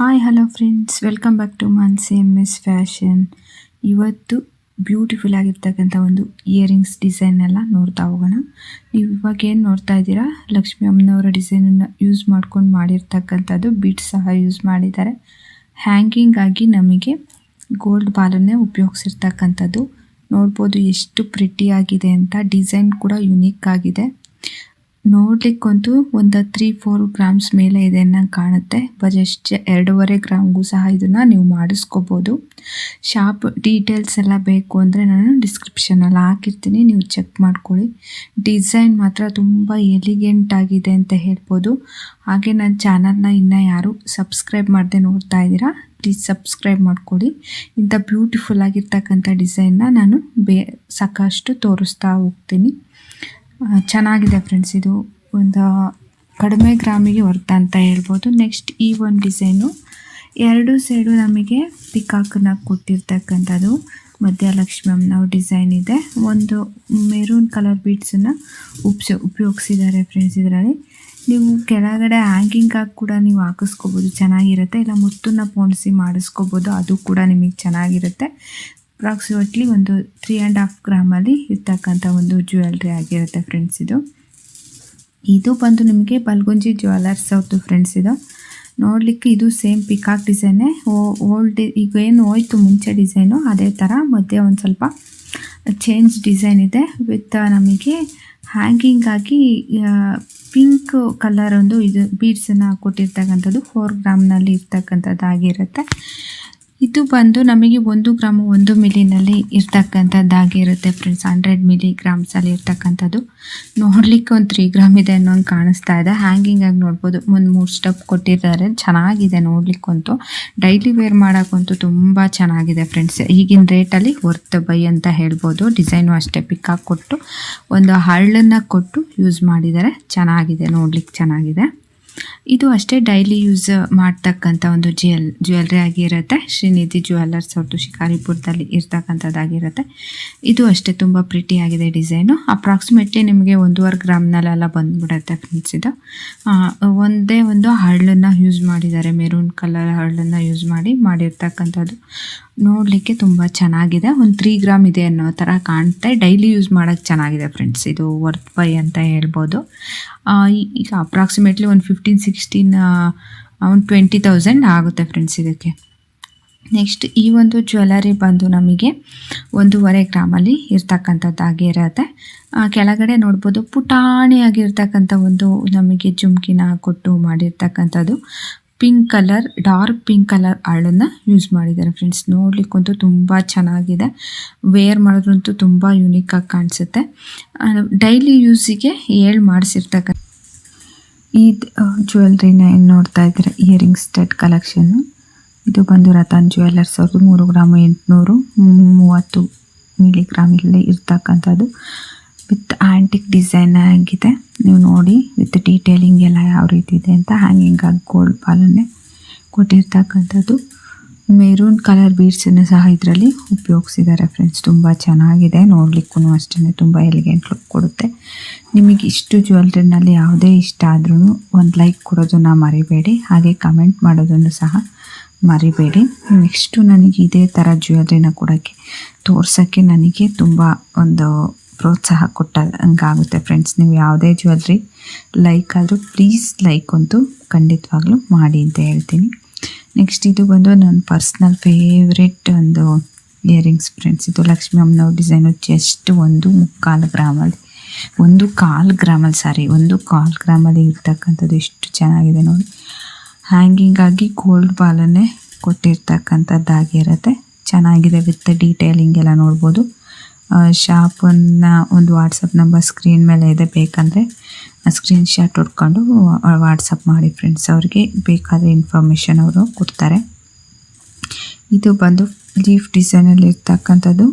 Hi hello friends, welcome back to Mansi MS fashion. ಇವತ್ತು beautiful ಆಗಿರ್ತಕ್ಕಂಥ ಒಂದು ಇಯರಿಂಗ್ಸ್ ಡಿಸೈನ್ ಎಲ್ಲ ನೋಡ್ತಾ ಹೋಗೋಣ. ನೀವು ಇವಾಗ ಏನು ನೋಡ್ತಾ ಇದ್ದೀರಾ, ಲಕ್ಷ್ಮಿ ಅಮ್ಮನವರ ಡಿಸೈನನ್ನು ಯೂಸ್ ಮಾಡ್ಕೊಂಡು ಮಾಡಿರ್ತಕ್ಕಂಥದ್ದು. ಬಿಟ್ಸ್ ಸಹ ಯೂಸ್ ಮಾಡಿದ್ದಾರೆ. ಹ್ಯಾಂಗಿಂಗ್ ಆಗಿ ನಮಗೆ ಗೋಲ್ಡ್ ಬಾಲನ್ನೇ ಉಪಯೋಗಿಸಿರ್ತಕ್ಕಂಥದ್ದು. ನೋಡ್ಬೋದು ಎಷ್ಟು ಪ್ರಿಟಿ ಆಗಿದೆ ಅಂತ. ಡಿಸೈನ್ ಕೂಡ ಯುನೀಕ್ ಆಗಿದೆ. ನೋಡ್ಲಿಕ್ಕಂತೂ ಒಂದು 3-4 ಗ್ರಾಮ್ಸ್ ಮೇಲೆ ಇದೆ ಅನ್ನಂಗೆ ಕಾಣುತ್ತೆ. ಜಸ್ಟ್ 2.5 ಗ್ರಾಮ್ಗೂ ಸಹ ಇದನ್ನು ನೀವು ಮಾಡಿಸ್ಕೋಬೋದು. ಶಾಪ್ ಡೀಟೇಲ್ಸ್ ಎಲ್ಲ ಬೇಕು ಅಂದರೆ ನಾನು ಡಿಸ್ಕ್ರಿಪ್ಷನಲ್ಲಿ ಹಾಕಿರ್ತೀನಿ, ನೀವು ಚೆಕ್ ಮಾಡ್ಕೊಳ್ಳಿ. ಡಿಸೈನ್ ಮಾತ್ರ ತುಂಬ ಎಲಿಗೆಂಟ್ ಆಗಿದೆ ಅಂತ ಹೇಳ್ಬೋದು. ಹಾಗೆ ನನ್ನ ಚಾನಲ್ನ ಇನ್ನೂ ಯಾರು ಸಬ್ಸ್ಕ್ರೈಬ್ ಮಾಡದೆ ನೋಡ್ತಾ ಇದ್ದೀರಾ, ಪ್ಲೀಸ್ ಸಬ್ಸ್ಕ್ರೈಬ್ ಮಾಡ್ಕೊಳ್ಳಿ. ಇಂಥ ಬ್ಯೂಟಿಫುಲ್ ಆಗಿರ್ತಕ್ಕಂಥ ಡಿಸೈನ್ನ ನಾನು ಸಾಕಷ್ಟು ತೋರಿಸ್ತಾ ಹೋಗ್ತೀನಿ. ಚೆನ್ನಾಗಿದೆ ಫ್ರೆಂಡ್ಸ್. ಇದು ಒಂದು ಕಡಿಮೆ ಗ್ರಾಮಿಗೆ ವರ್ತ್ ಅಂತ ಹೇಳ್ಬೋದು. ನೆಕ್ಸ್ಟ್ ಈ ಒಂದು ಡಿಸೈನು 2 ಸೈಡು ನಮಗೆ ಪಿಕಾಕನ್ನ ಕೊಟ್ಟಿರ್ತಕ್ಕಂಥದ್ದು. ಮಧ್ಯಲಕ್ಷ್ಮಿ ಅಮ್ಮನವ್ರ ಡಿಸೈನ್ ಇದೆ. ಒಂದು ಮೆರೂನ್ ಕಲರ್ ಬೀಡ್ಸನ್ನು ಉಪಯೋಗಿಸಿದ್ದಾರೆ ಫ್ರೆಂಡ್ಸ್. ಇದರಲ್ಲಿ ನೀವು ಕೆಳಗಡೆ ಹ್ಯಾಂಗಿಂಗ್ ಆಗಿ ಕೂಡ ನೀವು ಹಾಕಿಸ್ಕೋಬೋದು, ಚೆನ್ನಾಗಿರುತ್ತೆ. ಇಲ್ಲ ಮುತ್ತನ್ನು ಪೋಣಿಸಿ ಮಾಡಿಸ್ಕೋಬೋದು, ಅದು ಕೂಡ ನಿಮಗೆ ಚೆನ್ನಾಗಿರುತ್ತೆ. ಅಪ್ರಾಕ್ಸಿಮೇಟ್ಲಿ ಒಂದು 3.5 ಗ್ರಾಮಲ್ಲಿ ಇರ್ತಕ್ಕಂಥ ಒಂದು ಜ್ಯುವೆಲ್ರಿ ಆಗಿರುತ್ತೆ ಫ್ರೆಂಡ್ಸ್. ಇದು ಬಂದು ನಿಮಗೆ ಬಲ್ಗುಂಜಿ ಜ್ಯುವೆಲರ್ಸ್ ಅವ್ರದ್ದು ಫ್ರೆಂಡ್ಸ್. ಇದು ನೋಡಲಿಕ್ಕೆ ಇದು ಸೇಮ್ ಪಿಕಾಕ್ ಡಿಸೈನೇ. ಓಲ್ಡ್ ಈಗ ಏನು ಹೋಯ್ತು ಮುಂಚೆ ಡಿಸೈನು, ಅದೇ ಥರ ಮಧ್ಯೆ ಒಂದು ಸ್ವಲ್ಪ ಚೇಂಜ್ ಡಿಸೈನ್ ಇದೆ. ವಿತ್ ನಮಗೆ ಹ್ಯಾಂಗಿಂಗ್ ಆಗಿ ಪಿಂಕ್ ಕಲರ್ ಒಂದು ಇದು ಬೀಡ್ಸನ್ನು ಕೊಟ್ಟಿರ್ತಕ್ಕಂಥದ್ದು 4 ಗ್ರಾಮ್ನಲ್ಲಿ ಇರ್ತಕ್ಕಂಥದ್ದಾಗಿರುತ್ತೆ. ಇದು ಬಂದು ನಮಗೆ 1 ಗ್ರಾಮ್ 1 ಮಿಲಿನಲ್ಲಿ ಇರ್ತಕ್ಕಂಥದ್ದಾಗಿರುತ್ತೆ ಫ್ರೆಂಡ್ಸ್. 100 ಮಿಲಿಗ್ರಾಮ್ಸಲ್ಲಿ ಇರ್ತಕ್ಕಂಥದ್ದು. ನೋಡಲಿಕ್ಕೆ ಒಂದು 3 ಗ್ರಾಮ್ ಇದೆ ಅನ್ನೋಂಗೆ ಕಾಣಿಸ್ತಾ ಇದೆ. ಹ್ಯಾಂಗಿಂಗ್ ಆಗಿ ನೋಡ್ಬೋದು, ಒಂದು 3 ಸ್ಟೆಪ್ ಕೊಟ್ಟಿದ್ದಾರೆ. ಚೆನ್ನಾಗಿದೆ ನೋಡ್ಲಿಕ್ಕಂತೂ. ಡೈಲಿ ವೇರ್ ಮಾಡೋಕ್ಕಂತೂ ತುಂಬ ಚೆನ್ನಾಗಿದೆ ಫ್ರೆಂಡ್ಸ್. ಈಗಿನ ರೇಟಲ್ಲಿ ವರ್ತ್ ಬೈ ಅಂತ ಹೇಳ್ಬೋದು. ಡಿಸೈನು ಅಷ್ಟೇ ಪಿಕಾಕ್ ಕೊಟ್ಟು ಒಂದು ಹಳ್ಳನ್ನು ಕೊಟ್ಟು ಯೂಸ್ ಮಾಡಿದ್ದಾರೆ. ಚೆನ್ನಾಗಿದೆ, ನೋಡ್ಲಿಕ್ಕೆ ಚೆನ್ನಾಗಿದೆ. ಇದು ಅಷ್ಟೇ ಡೈಲಿ ಯೂಸ್ ಮಾಡ್ತಕ್ಕಂಥ ಒಂದು ಜ್ಯುವೆಲ್ರಿ ಆಗಿರುತ್ತೆ. ಶ್ರೀನಿಧಿ ಜ್ಯುವೆಲ್ಲರ್ಸ್ ಅವ್ರದ್ದು ಶಿಕಾರಿಪುರದಲ್ಲಿ ಇರ್ತಕ್ಕಂಥದ್ದಾಗಿರುತ್ತೆ. ಇದು ಅಷ್ಟೇ ತುಂಬ ಪ್ರಿಟಿ ಆಗಿದೆ ಡಿಸೈನು. ಅಪ್ರಾಕ್ಸಿಮೇಟ್ಲಿ ನಿಮಗೆ 1.5 ಗ್ರಾಮ್ನಲ್ಲೆಲ್ಲ ಬಂದ್ಬಿಡುತ್ತೆ ಫ್ರೆಂಡ್ಸ್. ಇದು ಒಂದೇ ಒಂದು ಹಳ್ಳನ್ನು ಯೂಸ್ ಮಾಡಿದ್ದಾರೆ, ಮೆರೂನ್ ಕಲರ್ ಹಳ್ಳನ್ನು ಯೂಸ್ ಮಾಡಿರ್ತಕ್ಕಂಥದ್ದು. ನೋಡಲಿಕ್ಕೆ ತುಂಬ ಚೆನ್ನಾಗಿದೆ. ಒಂದು 3 ಗ್ರಾಮ್ ಇದೆ ಅನ್ನೋ ಥರ ಕಾಣುತ್ತೆ. ಡೈಲಿ ಯೂಸ್ ಮಾಡೋಕ್ಕೆ ಚೆನ್ನಾಗಿದೆ ಫ್ರೆಂಡ್ಸ್. ಇದು ವರ್ತ್ ಬೈ ಅಂತ ಹೇಳ್ಬೋದು. ಈಗ ಅಪ್ರಾಕ್ಸಿಮೇಟ್ಲಿ ಒಂದು 15-16 ಒಂದು 20,000 ಆಗುತ್ತೆ ಫ್ರೆಂಡ್ಸ್ ಇದಕ್ಕೆ. ನೆಕ್ಸ್ಟ್ ಈ ಒಂದು ಜ್ಯುವೆಲರಿ ಬಂದು ನಮಗೆ 1.5 ಗ್ರಾಮಲ್ಲಿ ಇರ್ತಕ್ಕಂಥದ್ದಾಗಿರುತ್ತೆ. ಕೆಳಗಡೆ ನೋಡ್ಬೋದು ಪುಟಾಣಿಯಾಗಿರ್ತಕ್ಕಂಥ ಒಂದು ನಮಗೆ ಜುಮ್ಕಿನ ಕೊಟ್ಟು ಮಾಡಿರ್ತಕ್ಕಂಥದ್ದು. Pink colour, dark pink colour ಹಳ್ಳನ್ನು ಯೂಸ್ ಮಾಡಿದ್ದಾರೆ ಫ್ರೆಂಡ್ಸ್. ನೋಡ್ಲಿಕ್ಕಂತೂ ತುಂಬ ಚೆನ್ನಾಗಿದೆ. ವೇರ್ ಮಾಡೋದ್ರಂತೂ ತುಂಬ ಯುನೀಕಾಗಿ ಕಾಣಿಸುತ್ತೆ. ಡೈಲಿ ಯೂಸಿಗೆ ಮಾಡಿಸಿರ್ತಕ್ಕಂಥ ಈ ಜ್ಯುವೆಲ್ರಿನ ಏನು ನೋಡ್ತಾ ಇದ್ದೀರಾ, ಇಯರಿಂಗ್ ಸ್ಟೆಡ್ ಕಲೆಕ್ಷನ್ನು. ಇದು ಬಂದು ರತನ್ ಜ್ಯುವೆಲ್ಲರ್ಸ್ ಅವ್ರದ್ದು 3 ಗ್ರಾಮ್ 830 ಮಿಲಿಗ್ರಾಮಲ್ಲಿ ಇರ್ತಕ್ಕಂಥದ್ದು. ವಿತ್ ಆ್ಯಂಟಿಕ್ ಡಿಸೈನ್ ಆಗಿದೆ. ನೀವು ನೋಡಿ ವಿತ್ ಡೀಟೇಲಿಂಗ್ ಎಲ್ಲ ಯಾವ ರೀತಿ ಇದೆ ಅಂತ. ಹ್ಯಾಂಗಿಂಗ್ ಆಗಿ ಗೋಲ್ಡ್ ಬಾಲನ್ನೇ ಕೊಟ್ಟಿರ್ತಕ್ಕಂಥದ್ದು. ಮೆರೂನ್ ಕಲರ್ ಬೀಡ್ಸನ್ನು ಸಹ ಇದರಲ್ಲಿ ಉಪಯೋಗಿಸಿದ್ದಾರೆ ಫ್ರೆಂಡ್ಸ್. ತುಂಬ ಚೆನ್ನಾಗಿದೆ. ನೋಡಲಿಕ್ಕೂ ಅಷ್ಟೇ ತುಂಬ ಎಲಿಗೆಂಟ್ ಲುಕ್ ಕೊಡುತ್ತೆ. ನಿಮಗೆ ಇಷ್ಟು ಜ್ಯುವೆಲ್ರಿನಲ್ಲಿ ಯಾವುದೇ ಇಷ್ಟ ಆದ್ರೂ ಒಂದು ಲೈಕ್ ಕೊಡೋದನ್ನು ಮರಿಬೇಡಿ. ಹಾಗೆ ಕಮೆಂಟ್ ಮಾಡೋದನ್ನು ಸಹ ಮರಿಬೇಡಿ. ನೆಕ್ಸ್ಟು ನನಗೆ ಇದೇ ಥರ ಜ್ಯುವೆಲ್ರಿನ ಕೊಡೋಕ್ಕೆ ತೋರ್ಸೋಕ್ಕೆ ನನಗೆ ತುಂಬ ಒಂದು ಪ್ರೋತ್ಸಾಹ ಕೊಟ್ಟಂಗಾಗುತ್ತೆ ಫ್ರೆಂಡ್ಸ್. ನೀವು ಯಾವುದೇ ಜ್ಯುವೆಲ್ರಿ ಲೈಕ್ ಆದರೂ ಪ್ಲೀಸ್ ಲೈಕ್ ಅಂತೂ ಖಂಡಿತವಾಗ್ಲೂ ಮಾಡಿ ಅಂತ ಹೇಳ್ತೀನಿ. ನೆಕ್ಸ್ಟ್ ಇದು ಬಂದು ನನ್ನ ಪರ್ಸ್ನಲ್ ಫೇವ್ರೆಟ್ ಒಂದು ಇಯರಿಂಗ್ಸ್ ಫ್ರೆಂಡ್ಸ್. ಇದು ಲಕ್ಷ್ಮಿ ಅಮ್ಮನವ್ರ ಡಿಸೈನು. ಜಸ್ಟ್ 1.25 ಗ್ರಾಮಲ್ಲಿ 1.25 ಗ್ರಾಮಲ್ಲಿ ಇರ್ತಕ್ಕಂಥದ್ದು. ಎಷ್ಟು ಚೆನ್ನಾಗಿದೆ ನೋಡಿ. ಹ್ಯಾಂಗಿಂಗ್ ಆಗಿ ಗೋಲ್ಡ್ ಬಾಲನ್ನೇ ಕೊಟ್ಟಿರ್ತಕ್ಕಂಥದ್ದಾಗಿರುತ್ತೆ. ಚೆನ್ನಾಗಿದೆ. ವಿತ್ ಡೀಟೇಲಿಂಗ್ ಎಲ್ಲ ನೋಡ್ಬೋದು. ಶಾಪನ್ನು ಒಂದು ವಾಟ್ಸಪ್ ನಂಬರ್ ಸ್ಕ್ರೀನ್ ಮೇಲೆ ಇದೆ. ಬೇಕಂದರೆ ಸ್ಕ್ರೀನ್ಶಾಟ್ ಹೊಡ್ಕೊಂಡು ವಾಟ್ಸಪ್ ಮಾಡಿ ಫ್ರೆಂಡ್ಸ್. ಅವ್ರಿಗೆ ಬೇಕಾದ ಇನ್ಫಾರ್ಮೇಷನ್ ಅವರು ಕೊಡ್ತಾರೆ. ಇದು ಬಂದು ಲೀಫ್ ಡಿಸೈನಲ್ಲಿ ಇರ್ತಕ್ಕಂಥದ್ದು.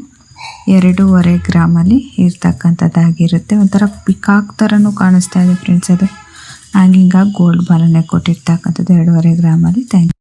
2.5 ಗ್ರಾಮಲ್ಲಿ ಇರ್ತಕ್ಕಂಥದ್ದಾಗಿರುತ್ತೆ. ಒಂಥರ ಪಿಕಾಕ್ ಥರನೂ ಕಾಣಿಸ್ತಾ ಇದೆ ಫ್ರೆಂಡ್ಸ್. ಅದು ಹ್ಯಾಂಗಿಂಗ್ ಆಗಿ ಗೋಲ್ಡ್ ಬಾಲನ್ನೇ ಕೊಟ್ಟಿರ್ತಕ್ಕಂಥದ್ದು 2.5 ಗ್ರಾಮಲ್ಲಿ. Thank you.